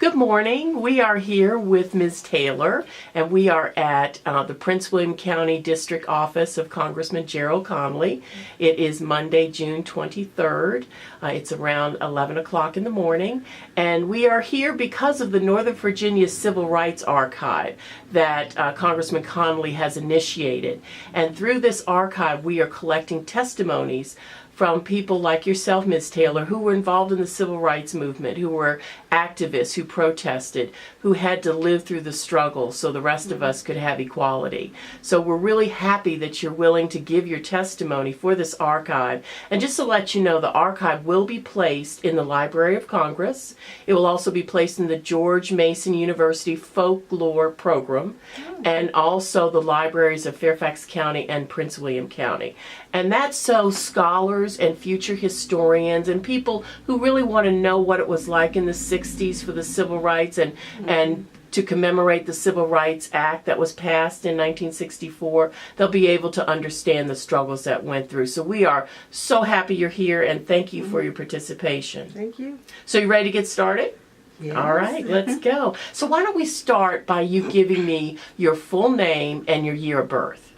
Good morning. We are here with Ms. Taylor, and we are at the Prince William County District Office of Congressman Gerald Connolly. It is Monday, June 23rd. It's around 11 o'clock in the morning, and we are here because of the Northern Virginia Civil Rights Archive that Congressman Connolly has initiated. And through this archive, we are collecting testimonies from people like yourself, Ms. Taylor, who were involved in the civil rights movement, who were activists, who protested, who had to live through the struggle so the rest of us could have equality. So we're really happy that you're willing to give your testimony for this archive. And just to let you know, the archive will be placed in the Library of Congress. It will also be placed in the George Mason University Folklore Program, and also the libraries of Fairfax County and Prince William County. And that's so scholars and future historians and people who really want to know what it was like in the 60s for the civil rights and to commemorate the Civil Rights Act that was passed in 1964, they'll be able to understand the struggles that went through. So we are so happy you're here, and thank you for your participation. Thank you. So you ready to get started? Yes. All right, let's go. So why don't we start by you giving me your full name and your year of birth?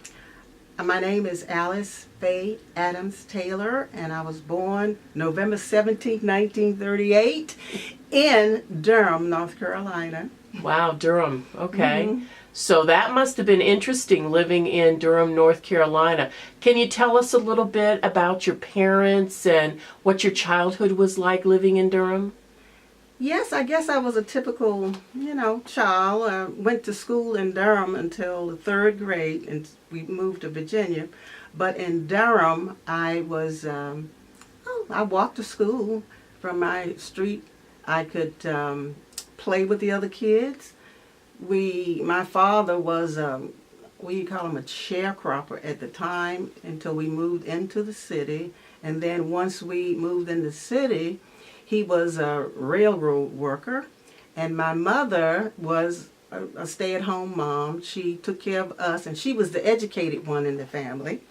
My name is Alice Faye Adams Taylor, and I was born November 17, 1938 in Durham, North Carolina. Wow, Durham. Okay. So that must have been interesting living in Durham, North Carolina. Can you tell us a little bit about your parents and what your childhood was like living in Durham? Yes, I guess I was a typical, child. I went to school in Durham until the third grade, and we moved to Virginia. But in Durham, I walked to school from my street. I could play with the other kids. My father was, we call him a sharecropper at the time until we moved into the city. And then once we moved in the city, he was a railroad worker, and my mother was a stay-at-home mom. She took care of us, and she was the educated one in the family.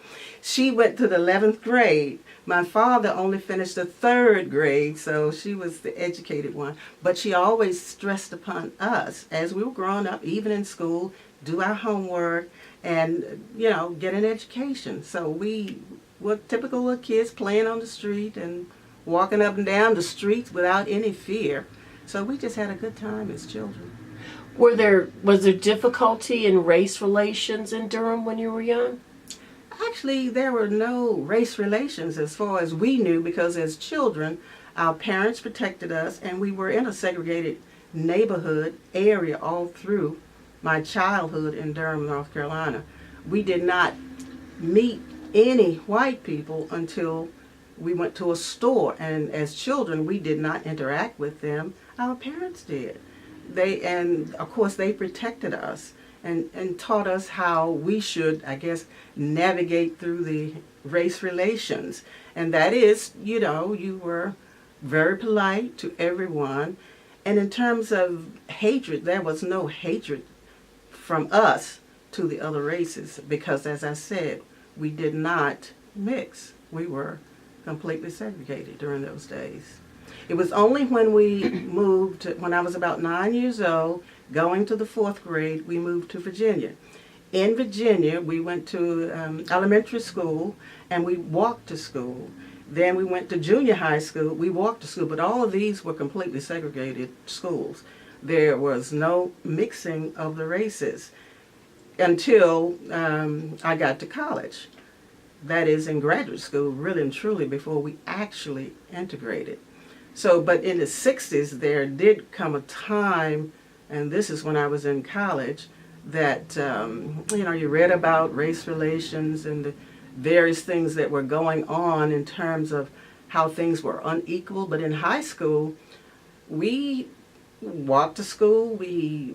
She went to the 11th grade. My father only finished the 3rd grade, so she was the educated one. But she always stressed upon us, as we were growing up, even in school, do our homework and, get an education. So we were typical little kids playing on the street and walking up and down the streets without any fear. So we just had a good time as children. Was there difficulty in race relations in Durham when you were young? Actually, there were no race relations as far as we knew, because as children, our parents protected us, and we were in a segregated neighborhood area all through my childhood in Durham, North Carolina. We did not meet any white people until we went to a store, and as children, we did not interact with them. Our parents did. And of course, they protected us and taught us how we should, I guess, navigate through the race relations. And that is, you were very polite to everyone. And in terms of hatred, there was no hatred from us to the other races, because, as I said, we did not mix. We were completely segregated during those days. It was only when we moved, when I was about 9 years old, going to the 4th grade, we moved to Virginia. In Virginia, we went to elementary school, and we walked to school. Then we went to junior high school, we walked to school, but all of these were completely segregated schools. There was no mixing of the races until I got to college. That is, in graduate school, really and truly, before we actually integrated. So, but in the 60s, there did come a time, and this is when I was in college, that, you read about race relations and the various things that were going on in terms of how things were unequal. But in high school, we walked to school, we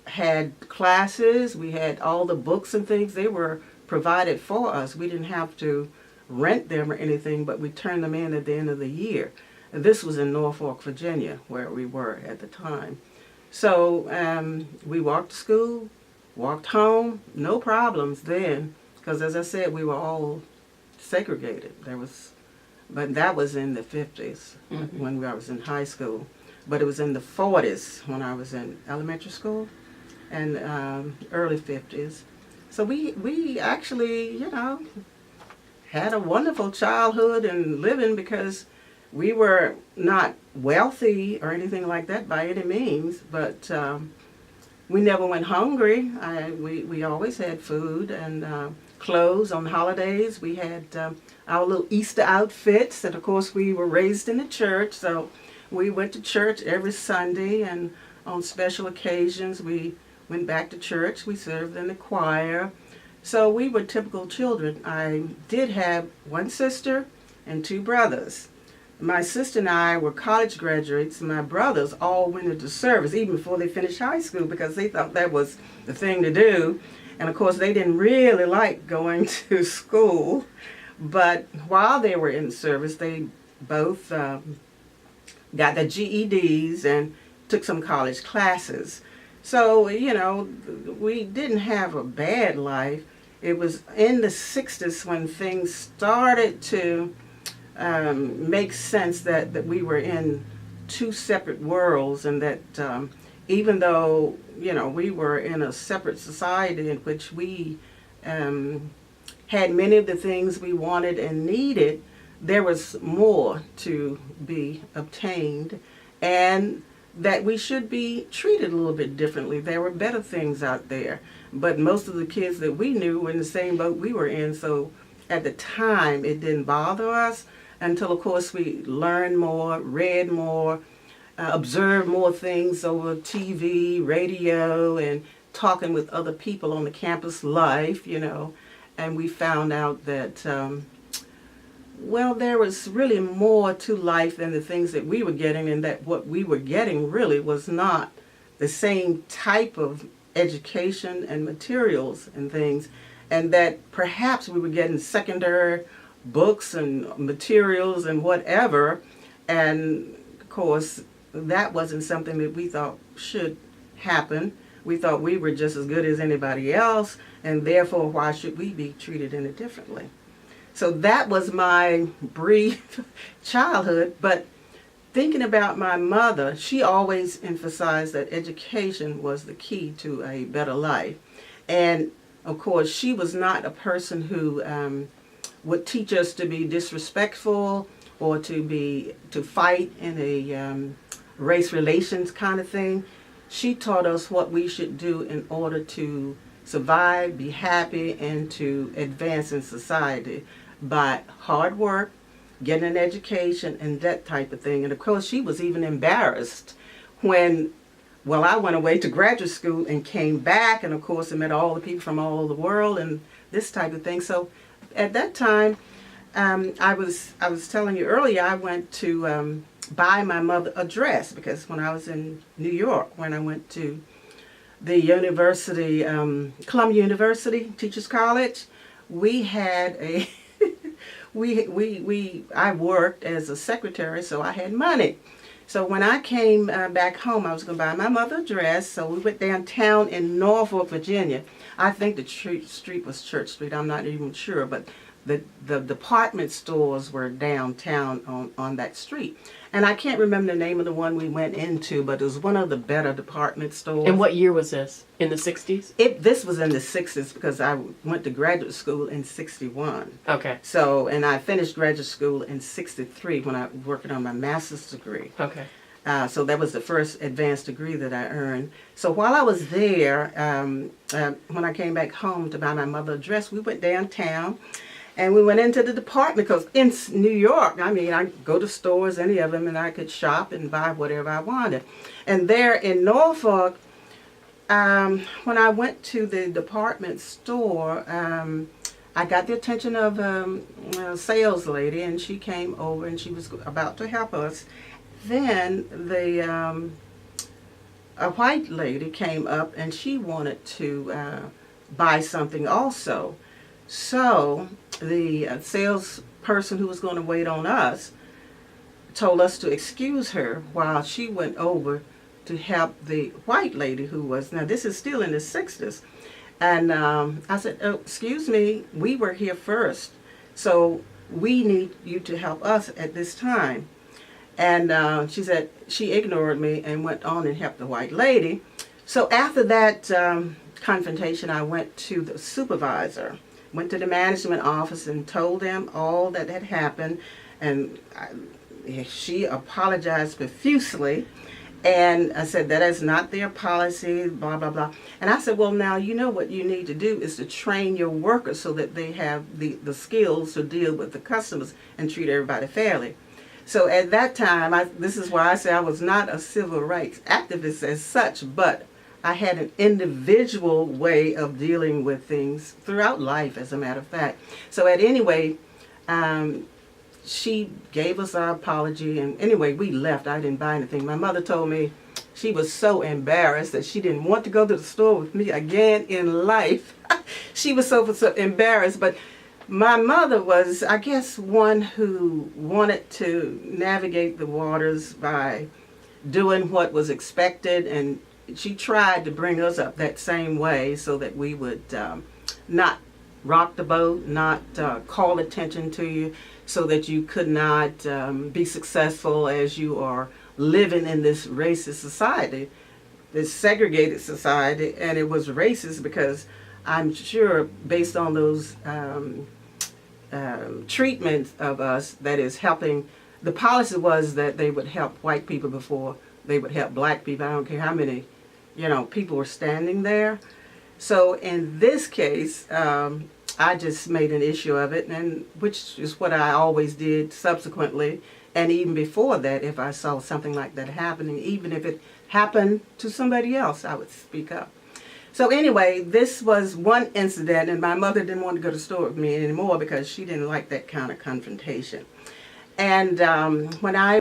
had classes, we had all the books and things. They were provided for us. We didn't have to rent them or anything, but we turned them in at the end of the year. And this was in Norfolk, Virginia, where we were at the time. So we walked to school, walked home, no problems then, because as I said, we were all segregated. But that was in the 50s when I was in high school. but it was in the 40s when I was in elementary school, and early 50s. So we actually, had a wonderful childhood and living, because we were not wealthy or anything like that by any means, but we never went hungry. We always had food and clothes. On holidays, we had our little Easter outfits, and of course we were raised in the church, so we went to church every Sunday, and on special occasions we went back to church. We served in the choir. So we were typical children. I did have one sister and two brothers. My sister and I were college graduates. My brothers all went into service even before they finished high school, because they thought that was the thing to do. And of course they didn't really like going to school. But while they were in service, they both got their GEDs and took some college classes. So, we didn't have a bad life. It was in the 60s when things started to make sense that we were in two separate worlds, and that even though, we were in a separate society in which we had many of the things we wanted and needed, there was more to be obtained, and that we should be treated a little bit differently. There were better things out there, but most of the kids that we knew were in the same boat we were in, so at the time it didn't bother us until, of course, we learned more, read more, observed more things over TV, radio, and talking with other people on the campus life, and we found out that there was really more to life than the things that we were getting, and that what we were getting really was not the same type of education and materials and things, and that perhaps we were getting secondary books and materials and whatever, and of course that wasn't something that we thought should happen. We thought we were just as good as anybody else, and therefore why should we be treated any differently? So that was my brief childhood. But thinking about my mother, she always emphasized that education was the key to a better life. And of course, she was not a person who would teach us to be disrespectful or to fight in a race relations kind of thing. She taught us what we should do in order to survive, be happy, and to advance in society by hard work, getting an education, and that type of thing. And of course, she was even embarrassed when, I went away to graduate school and came back, and of course I met all the people from all over the world and this type of thing. So at that time, I was telling you earlier, I went to buy my mother a dress, because when I was in New York, when I went to the university, Columbia University Teachers College, we had a I worked as a secretary, so I had money. So when I came back home, I was going to buy my mother a dress. So we went downtown in Norfolk, Virginia. I think the street was Church Street. I'm not even sure, but the department stores were downtown on that street. And I can't remember the name of the one we went into, but it was one of the better department stores. And what year was this? In the 60s? This was in the 60s, because I went to graduate school in 61. Okay. So, and I finished graduate school in 63 when I was working on my master's degree. Okay. So that was the first advanced degree that I earned. So while I was there, when I came back home to buy my mother a dress, we went downtown. And we went into the department, because in New York, I go to stores, any of them, and I could shop and buy whatever I wanted. And there in Norfolk, when I went to the department store, I got the attention of a sales lady, and she came over and she was about to help us. Then a white lady came up, and she wanted to buy something also. So the salesperson who was going to wait on us told us to excuse her while she went over to help the white lady who was, now this is still in the 60s. And I said, oh, excuse me, we were here first, so we need you to help us at this time. And she said she ignored me and went on and helped the white lady. So after that confrontation, I went to the supervisor, went to the management office and told them all that had happened. And she apologized profusely. And I said, that is not their policy, blah, blah, blah. And I said, well, now, you know what you need to do is to train your workers so that they have the skills to deal with the customers and treat everybody fairly. So at that time, this is why I say I was not a civil rights activist as such, but I had an individual way of dealing with things throughout life, as a matter of fact. So at any rate, she gave us our apology, and anyway, we left. I didn't buy anything. My mother told me she was so embarrassed that she didn't want to go to the store with me again in life. She was so embarrassed, but my mother was, I guess, one who wanted to navigate the waters by doing what was expected, and she tried to bring us up that same way so that we would not rock the boat, not call attention to you, so that you could not be successful as you are living in this racist society, this segregated society. And it was racist because I'm sure based on those treatments of us that is helping, the policy was that they would help white people before they would help black people. I don't care how many, people were standing there. So in this case, I just made an issue of it, and which is what I always did subsequently, and even before that, if I saw something like that happening, even if it happened to somebody else, I would speak up. So anyway, this was one incident, and my mother didn't want to go to the store with me anymore because she didn't like that kind of confrontation. And when I